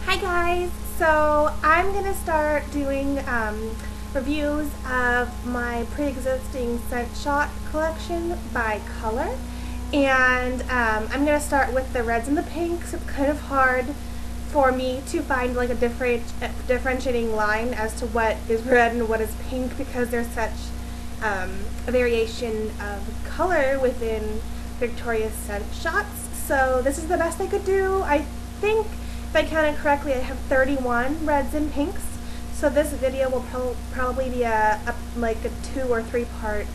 Hi guys! So I'm going to start doing reviews of my pre-existing scent shot collection by color. And I'm going to start with the reds and the pinks. It's kind of hard for me to find like a differentiating line as to what is red and what is pink because there's such a variation of color within Victoria's scent shots. So this is the best I could do. I think if I counted correctly, I have 31 reds and pinks. So this video will probably be like a 2 or 3 part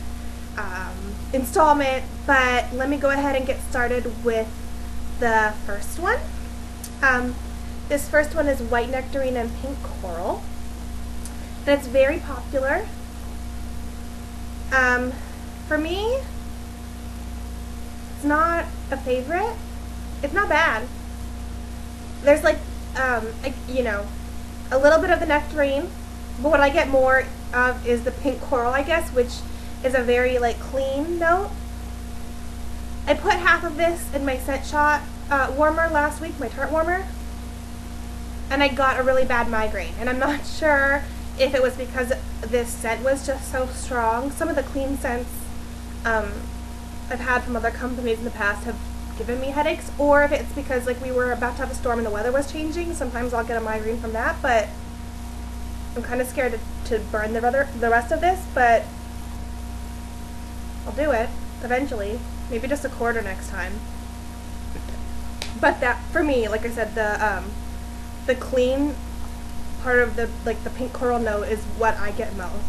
installment, but let me go ahead and get started with the first one. This first one is white nectarine and pink coral. And it's very popular. For me, it's not a favorite. It's not bad. There's like, you know, a little bit of the nectarine, but what I get more of is the pink coral, I guess, which is a very like clean note. I put half of this in my scent shot warmer last week, my Tart warmer, and I got a really bad migraine, and I'm not sure if it was because this scent was just so strong. Some of the clean scents I've had from other companies in the past have given me headaches, or if it's because like we were about to have a storm and the weather was changing. Sometimes I'll get a migraine from that, but I'm kind of scared to burn the rest of this, but I'll do it eventually. Maybe just a quarter next time. But that, for me, like I said, the clean part of the pink coral note is what I get most.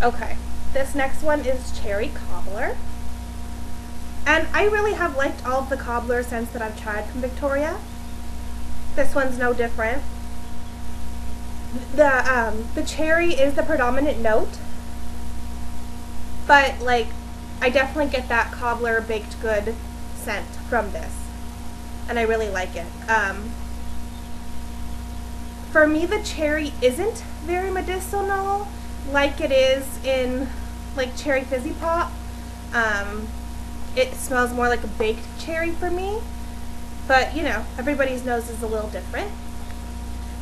Okay, this next one is cherry cobbler. And I really have liked all of the cobbler scents that I've tried from Victoria. This one's no different. The cherry is the predominant note, but like I definitely get that cobbler baked good scent from this, and I really like it. For me, the cherry isn't very medicinal like it is in like cherry fizzy pop. It smells more like a baked cherry for me, but you know, everybody's nose is a little different.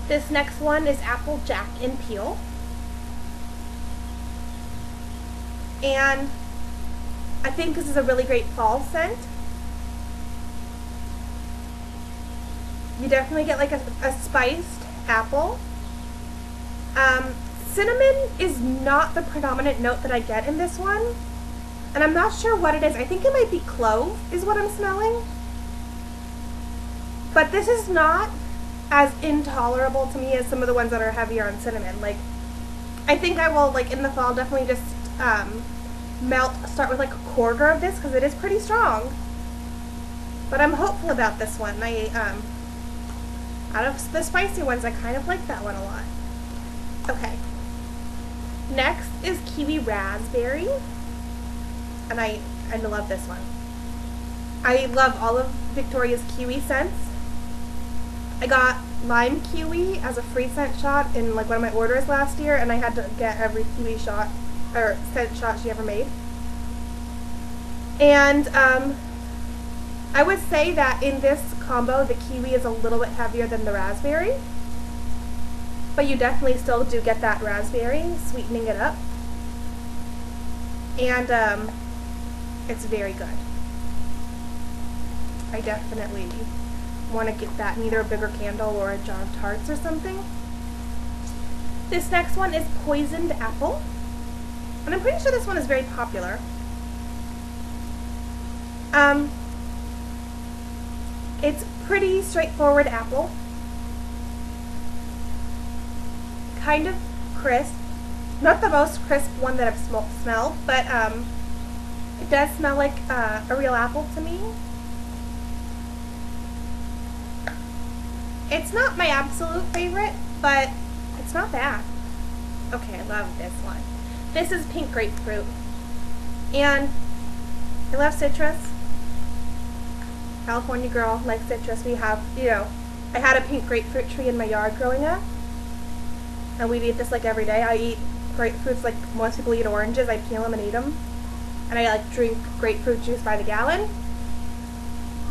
This next one is Applejack in peel, and I think this is a really great fall scent. You definitely get like a spiced apple. Cinnamon is not the predominant note that I get in this one. And I'm not sure what it is. I think it might be clove is what I'm smelling. But this is not as intolerable to me as some of the ones that are heavier on cinnamon. Like, I think I will, like in the fall, definitely just start with like a quarter of this because it is pretty strong. But I'm hopeful about this one. Out of the spicy ones, I kind of like that one a lot. Okay. Next is Kiwi Raspberry. And I love this one. I love all of Victoria's kiwi scents. I got lime kiwi as a free scent shot in like one of my orders last year, and I had to get every kiwi shot or scent shot she ever made. And I would say that in this combo, the kiwi is a little bit heavier than the raspberry, but you definitely still do get that raspberry sweetening it up. And it's very good. I definitely want to get that in either a bigger candle or a jar of tarts or something. This next one is poisoned apple, and I'm pretty sure this one is very popular. It's pretty straightforward apple, kind of crisp. Not the most crisp one that I've smelled, but it does smell like a real apple to me. It's not my absolute favorite, but it's not bad. Okay, I love this one. This is pink grapefruit. And I love citrus. California girl, like citrus. We have, you know, I had a pink grapefruit tree in my yard growing up, and we'd eat this like every day. I eat grapefruits like most people eat oranges. I peel them and eat them. And I like drink grapefruit juice by the gallon.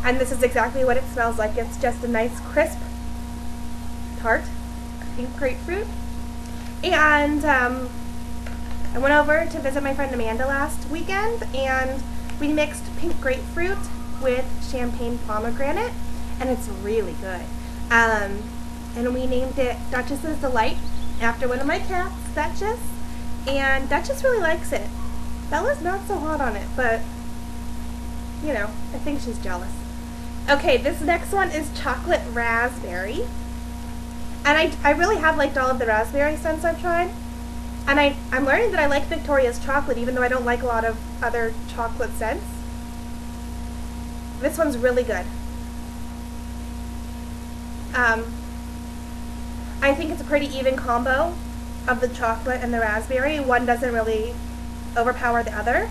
And this is exactly what it smells like. It's just a nice crisp Tart, pink grapefruit. And I went over to visit my friend Amanda last weekend, and we mixed pink grapefruit with champagne pomegranate, and it's really good. And we named it Duchess's Delight after one of my cats, Duchess, and Duchess really likes it. Bella's not so hot on it, but you know, I think she's jealous. Okay, this next one is chocolate raspberry. And I really have liked all of the raspberry scents I've tried. And I'm learning that I like Victoria's chocolate, even though I don't like a lot of other chocolate scents. This one's really good. I think it's a pretty even combo of the chocolate and the raspberry. One doesn't really overpower the other.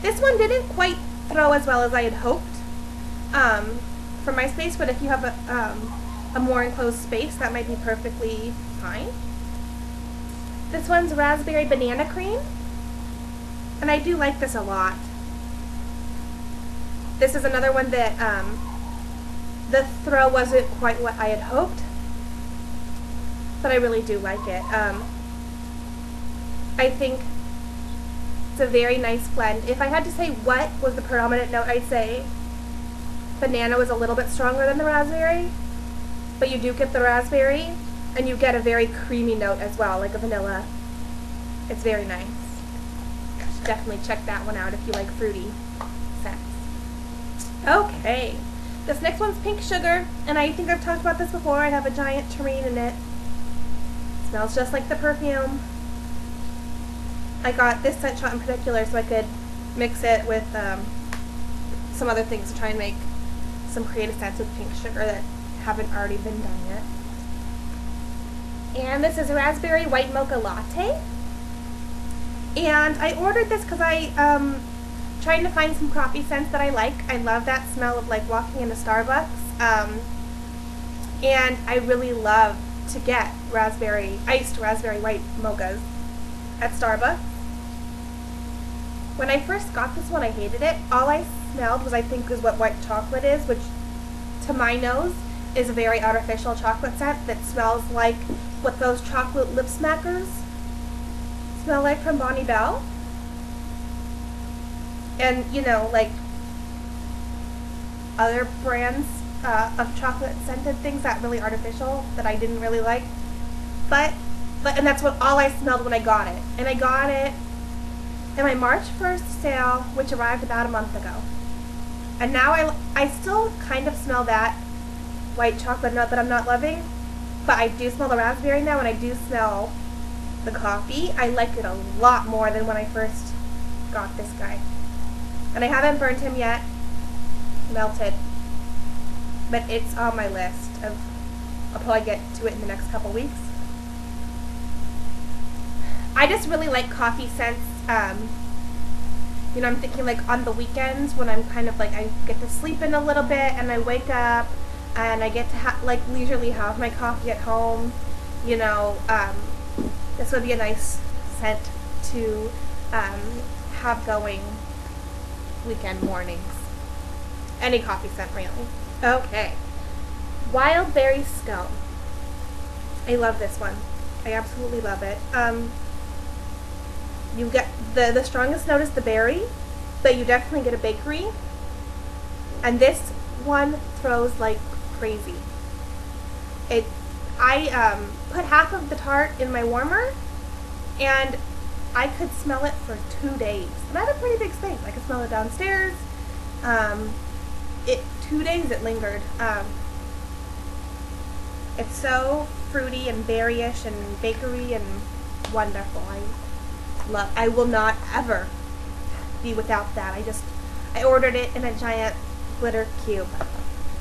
This one didn't quite throw as well as I had hoped for my space, but if you have a more enclosed space, that might be perfectly fine. This one's raspberry banana cream, and I do like this a lot. This is another one that the throw wasn't quite what I had hoped, but I really do like it. I think it's a very nice blend. If I had to say what was the predominant note, I'd say banana was a little bit stronger than the raspberry, but you do get the raspberry, and you get a very creamy note as well, like a vanilla. It's very nice. You should definitely check that one out if you like fruity scents. Okay, this next one's pink sugar, and I think I've talked about this before. I have a giant tureen in it. It smells just like the perfume. I got this scent shot in particular so I could mix it with some other things to try and make some creative scents with pink sugar that haven't already been done yet. And this is a raspberry white mocha latte. And I ordered this because I trying to find some coffee scents that I like. I love that smell of like walking into Starbucks. And I really love to get iced raspberry white mochas at Starbucks. When I first got this one, I hated it. All I smelled was, I think, is what white chocolate is, which to my nose is a very artificial chocolate scent that smells like what those chocolate lip smackers smell like from Bonnie Bell. And, you know, like other brands of chocolate scented things that really artificial that I didn't really like. And that's what all I smelled when I got it. And I got it in my March 1st sale, which arrived about a month ago. And now I still kind of smell that white chocolate note that I'm not loving, but I do smell the raspberry now, and I do smell the coffee. I like it a lot more than when I first got this guy. And I haven't burnt him yet, melted, but it's on my list. I'll probably get to it in the next couple weeks. I just really like coffee scents. You know, I'm thinking like on the weekends when I'm kind of like, I get to sleep in a little bit and I wake up and I get to like leisurely have my coffee at home. You know, this would be a nice scent to have going weekend mornings. Any coffee scent really. Okay, wild berry scone. I love this one. I absolutely love it. You get the strongest note is the berry, but you definitely get a bakery. And this one throws like crazy. I put half of the tart in my warmer, and I could smell it for 2 days. And I have a pretty big space. I could smell it downstairs. 2 days it lingered. It's so fruity and berryish and bakery and wonderful. I will not ever be without that. I ordered it in a giant glitter cube.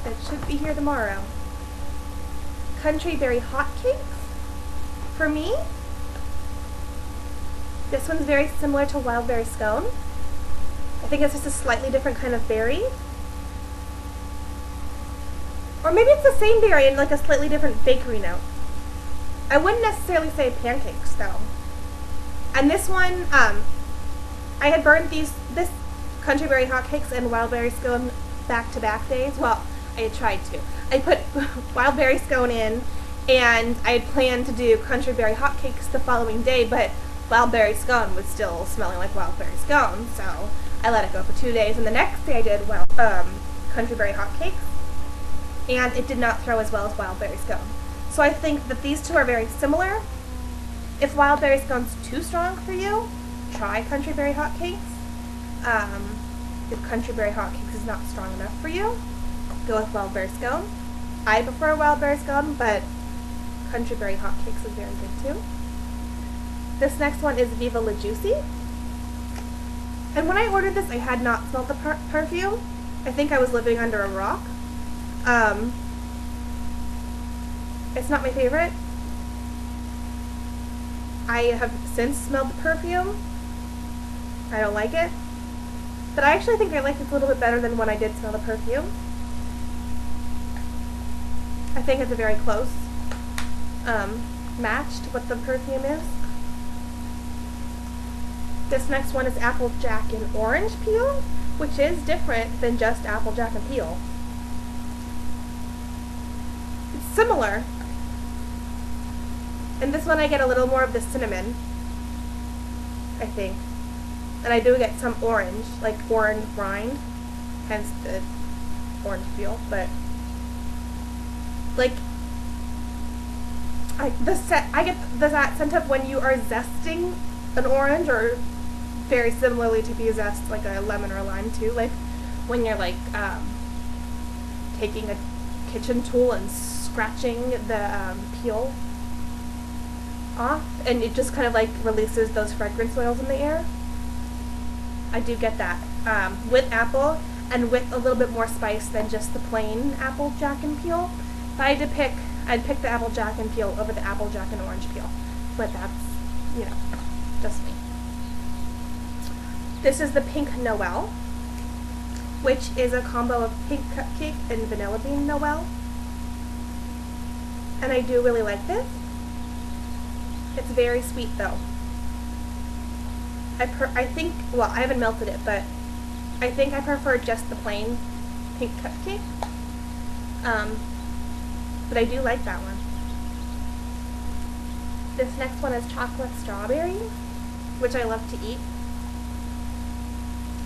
It should be here tomorrow. Country berry hotcakes for me. This one's very similar to wild berry scone. I think it's just a slightly different kind of berry. Or maybe it's the same berry and like a slightly different bakery note. I wouldn't necessarily say pancakes though. And this one, I had burned this country berry hotcakes and wild berry scone back-to-back days. Well, I had tried to. I put wild berry scone in, And I had planned to do country berry hotcakes the following day, but wild berry scone was still smelling like wild berry scone, so I let it go for 2 days. And the next day I did country berry hotcakes, and it did not throw as well as wild berry scone. So I think that these two are very similar. If wild berry scone's too strong for you, try country berry hotcakes. If country berry hotcakes is not strong enough for you, go with wild berry scone. I prefer wild berry scone, but country berry hotcakes is very good too. This next one is Viva La Juicy. And when I ordered this, I had not smelled the perfume. I think I was living under a rock. It's not my favorite. I have since smelled the perfume. I don't like it. But I actually think I like it a little bit better than when I did smell the perfume. I think it's a very close match to what the perfume is. This next one is Applejack and Orange Peel, which is different than just Applejack and Peel. It's similar. In this one I get a little more of the cinnamon, I think. And I do get some orange, like orange rind, hence the orange peel, but like I get that scent of when you are zesting an orange, or very similarly to be zest like a lemon or a lime too, like when you're like taking a kitchen tool and scratching the peel off, and it just kind of like releases those fragrance oils in the air. I do get that with apple and with a little bit more spice than just the plain Applejack and Peel. If I had to pick, I'd pick the Applejack and Peel over the Applejack and Orange Peel, but that's, you know, just me. This is the Pink Noel, which is a combo of pink cupcake and vanilla bean Noel, and I do really like this. It's very sweet though. I think, well, I haven't melted it, but I think I prefer just the plain pink cupcake. But I do like that one. This next one is chocolate strawberry, which I love to eat.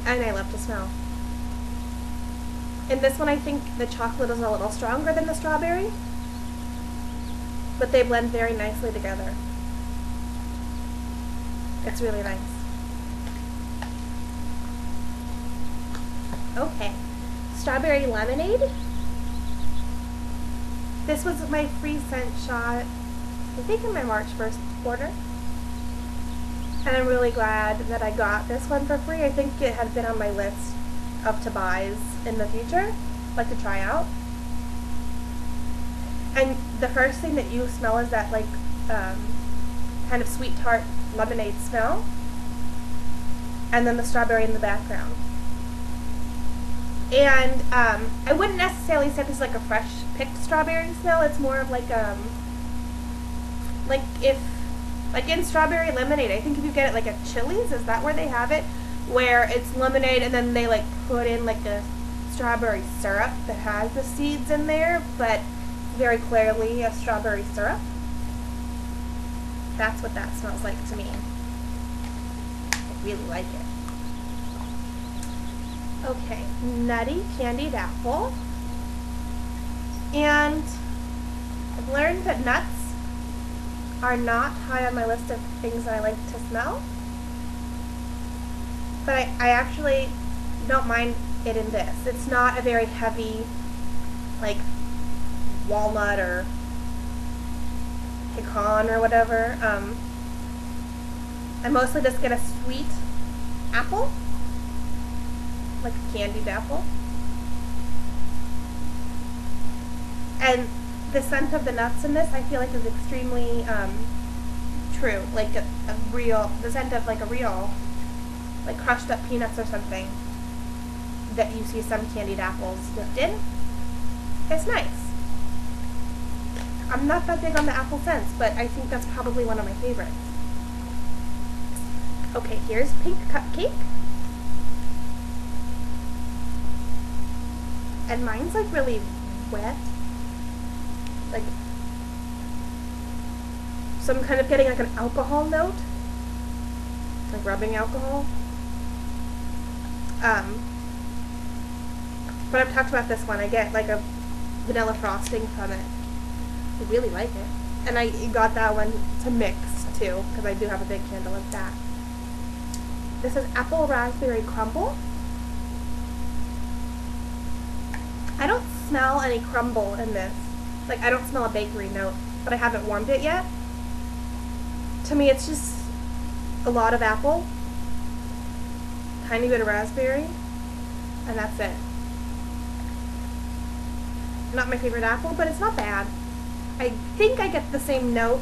And I love to smell. In this one, I think the chocolate is a little stronger than the strawberry, but they blend very nicely together. It's really nice. Okay, strawberry lemonade. This was my free scent shot, I think in my March 1st order. And I'm really glad that I got this one for free. I think it had been on my list of to buys in the future, like to try out. And the first thing that you smell is that like kind of sweet tart lemonade smell, and then the strawberry in the background. And I wouldn't necessarily say this is like a fresh picked strawberry smell. It's more of like if like in strawberry lemonade, I think if you get it like at Chili's, is that where they have it? Where it's lemonade and then they like put in like a strawberry syrup that has the seeds in there, but very clearly a strawberry syrup. That's what that smells like to me. I really like it. Okay, Nutty candied apple. And I've learned that nuts are not high on my list of things that I like to smell. But I actually don't mind it in this. It's not a very heavy, like walnut or pecan or whatever. I mostly just get a sweet apple, like a candied apple. And the scent of the nuts in this, I feel like, is extremely true. Like a real, the scent of like a real, like crushed up peanuts or something that you see some candied apples dipped in. It's nice. I'm not that big on the apple scents, but I think that's probably one of my favorites. Okay, here's pink cupcake. And mine's like really wet. Like, So I'm kind of getting like an alcohol note, like rubbing alcohol. But I've talked about this one. I get like a vanilla frosting from it. I really like it. And I got that one to mix too, because I do have a big candle of that. This is apple raspberry crumble. I don't smell any crumble in this. Like, I don't smell a bakery note, but I haven't warmed it yet. To me, it's just a lot of apple, tiny bit of raspberry, and that's it. Not my favorite apple, but it's not bad. I think I get the same note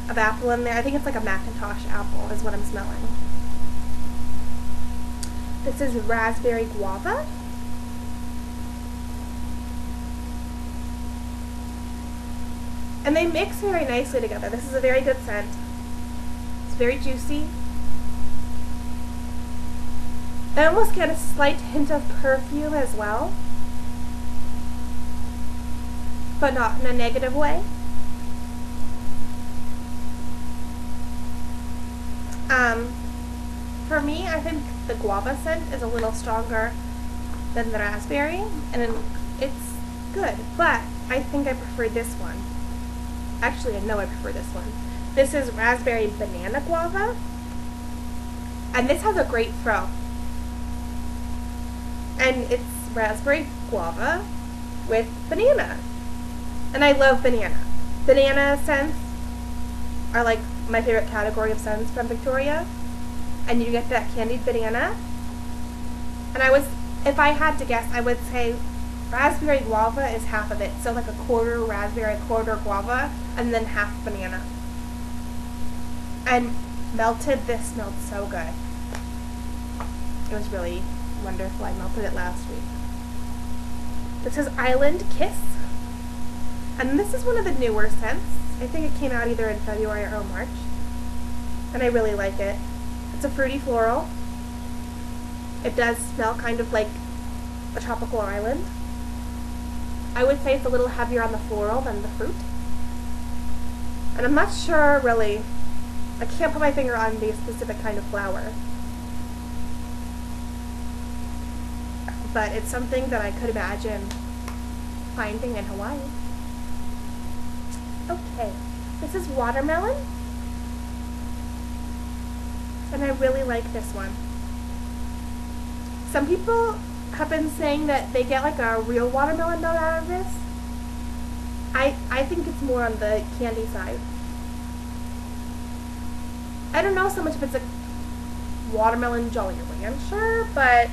of apple in there. I think it's like a Macintosh apple is what I'm smelling. This is raspberry guava. And they mix very nicely together. This is a very good scent. It's very juicy. I almost get a slight hint of perfume as well, but not in a negative way. For me, I think the guava scent is a little stronger than the raspberry, and it's good, but I think I prefer this one. Actually, I know I prefer this one. This is raspberry banana guava, and this has a great throw. And it's raspberry guava with banana. And I love banana. Banana scents are like my favorite category of scents from Victoria. And you get that candied banana. And if I had to guess, I would say raspberry guava is half of it. So like a quarter raspberry, quarter guava, and then half banana. And melted, this smelled so good. It was really wonderful. I melted it last week. This is Island Kiss. And this is one of the newer scents. I think it came out either in February or March. And I really like it. It's a fruity floral. It does smell kind of like a tropical island. I would say it's a little heavier on the floral than the fruit. And I'm not sure really, I can't put my finger on the specific kind of flower. But it's something that I could imagine finding in Hawaii. Okay, this is watermelon. And I really like this one. Some people have been saying that they get like a real watermelon note out of this. I think it's more on the candy side. I don't know so much if it's a watermelon Jolly Rancher, but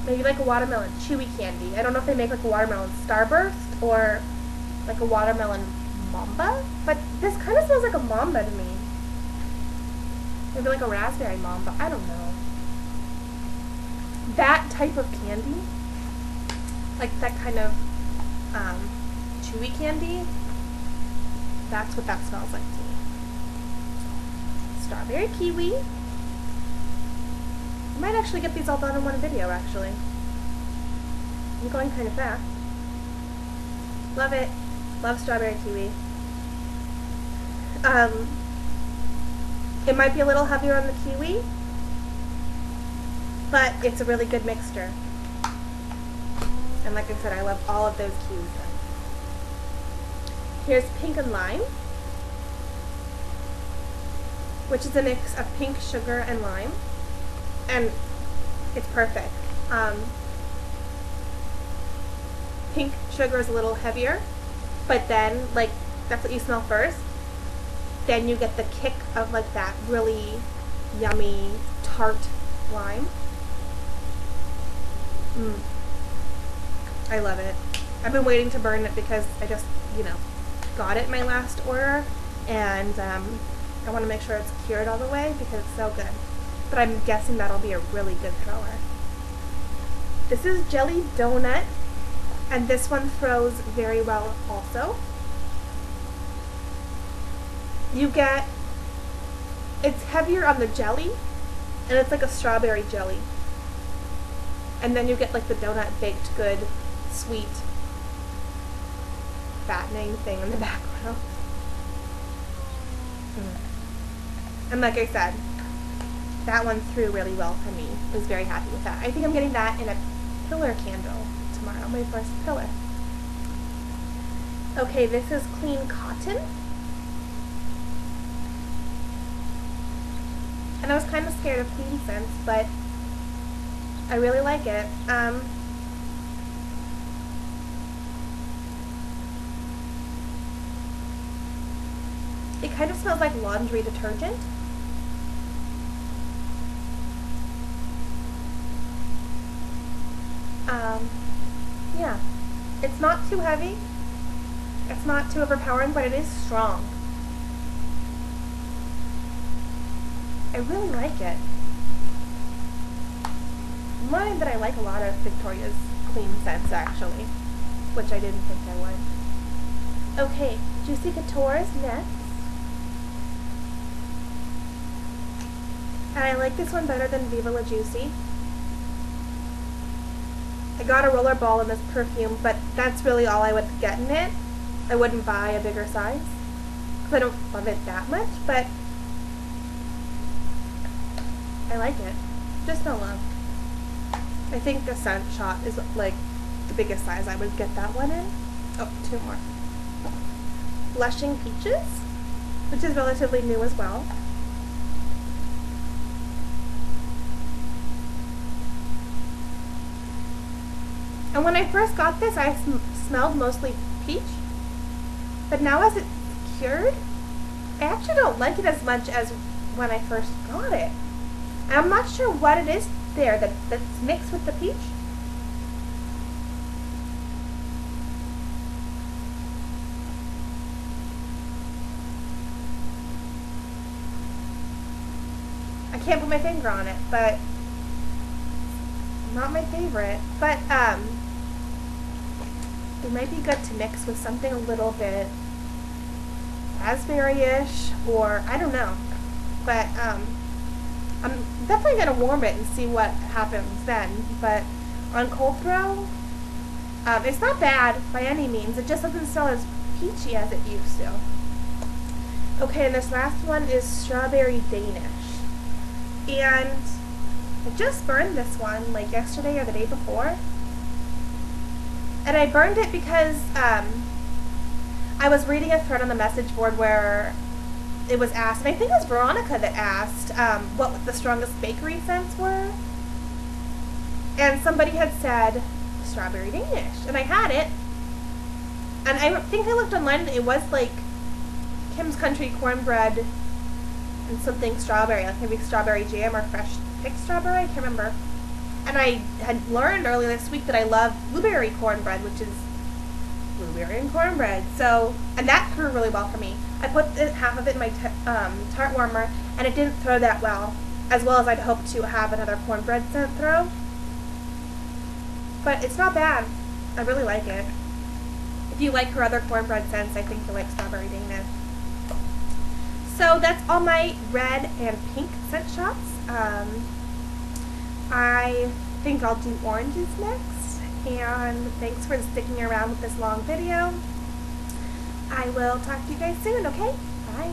maybe like a watermelon chewy candy. I don't know if they make like a watermelon Starburst or like a watermelon Mamba, but this kind of smells like a Mamba to me. Maybe like a raspberry Mamba, I don't know. That type of candy, like that kind of chewy candy, that's what that smells like to me. Strawberry kiwi. I might actually get these all done in one video, actually. I'm going kind of fast. Love it. Love strawberry kiwi. It might be a little heavier on the kiwi, but it's a really good mixture. And like I said, I love all of those kiwi scents. Here's pink and lime, which is a mix of pink sugar and lime. And it's perfect. Pink sugar is a little heavier, but then, like, that's what you smell first. Then you get the kick of, like, that really yummy tart lime. I love it. I've been waiting to burn it because I just, got it in my last order, and I want to make sure it's cured all the way because it's so good. But I'm guessing that'll be a really good thrower. This is Jelly Donut, and this one throws very well also. You get, it's heavier on the jelly, and it's like a strawberry jelly. And then you get like the donut baked good, sweet. fattening thing in the background. And like I said, that one threw really well for me. I was very happy with that. I think I'm getting that in a pillar candle tomorrow, my first pillar. Okay, this is Clean Cotton. And I was kind of scared of clean scents, but I really like it. It kind of smells like laundry detergent. Yeah, it's not too heavy. It's not too overpowering, but it is strong. I really like it. I'm learning that I like a lot of Victoria's clean scents, actually, which I didn't think I would. Okay, Juicy Couture is next. And I like this one better than Viva La Juicy. I got a roller ball in this perfume, but that's really all I would get in it. I wouldn't buy a bigger size, because I don't love it that much, but I like it. Just no love. I think the scent shot is like the biggest size I would get that one in. Oh, 2 more. Blushing Peaches, which is relatively new as well. And when I first got this, I smelled mostly peach. But now as it's cured, I actually don't like it as much as when I first got it. And I'm not sure what it is there that's mixed with the peach. I can't put my finger on it, but not my favorite. But it might be good to mix with something a little bit raspberry-ish, or I don't know. But I'm definitely going to warm it and see what happens then. But on cold throw, it's not bad by any means. It just doesn't smell as peachy as it used to. Okay, and this last one is Strawberry Danish. And I just burned this one like yesterday or the day before. And I burned it because I was reading a thread on the message board where it was asked, and I think it was Veronica that asked what the strongest bakery scents were. And somebody had said Strawberry Danish, and I had it. And I think I looked online and it was like Kim's Country Cornbread and something strawberry, like maybe strawberry jam or fresh picked strawberry, I can't remember. And I had learned earlier this week that I love blueberry cornbread, which is blueberry and cornbread. So, and that threw really well for me. I put half of it in my Tart warmer, and it didn't throw that well as I'd hoped to have another cornbread scent throw. But it's not bad. I really like it. If you like her other cornbread scents, I think you'll like Strawberry Danish. So that's all my red and pink scent shots. I think I'll do oranges next, and thanks for sticking around with this long video. I will talk to you guys soon, okay? Bye.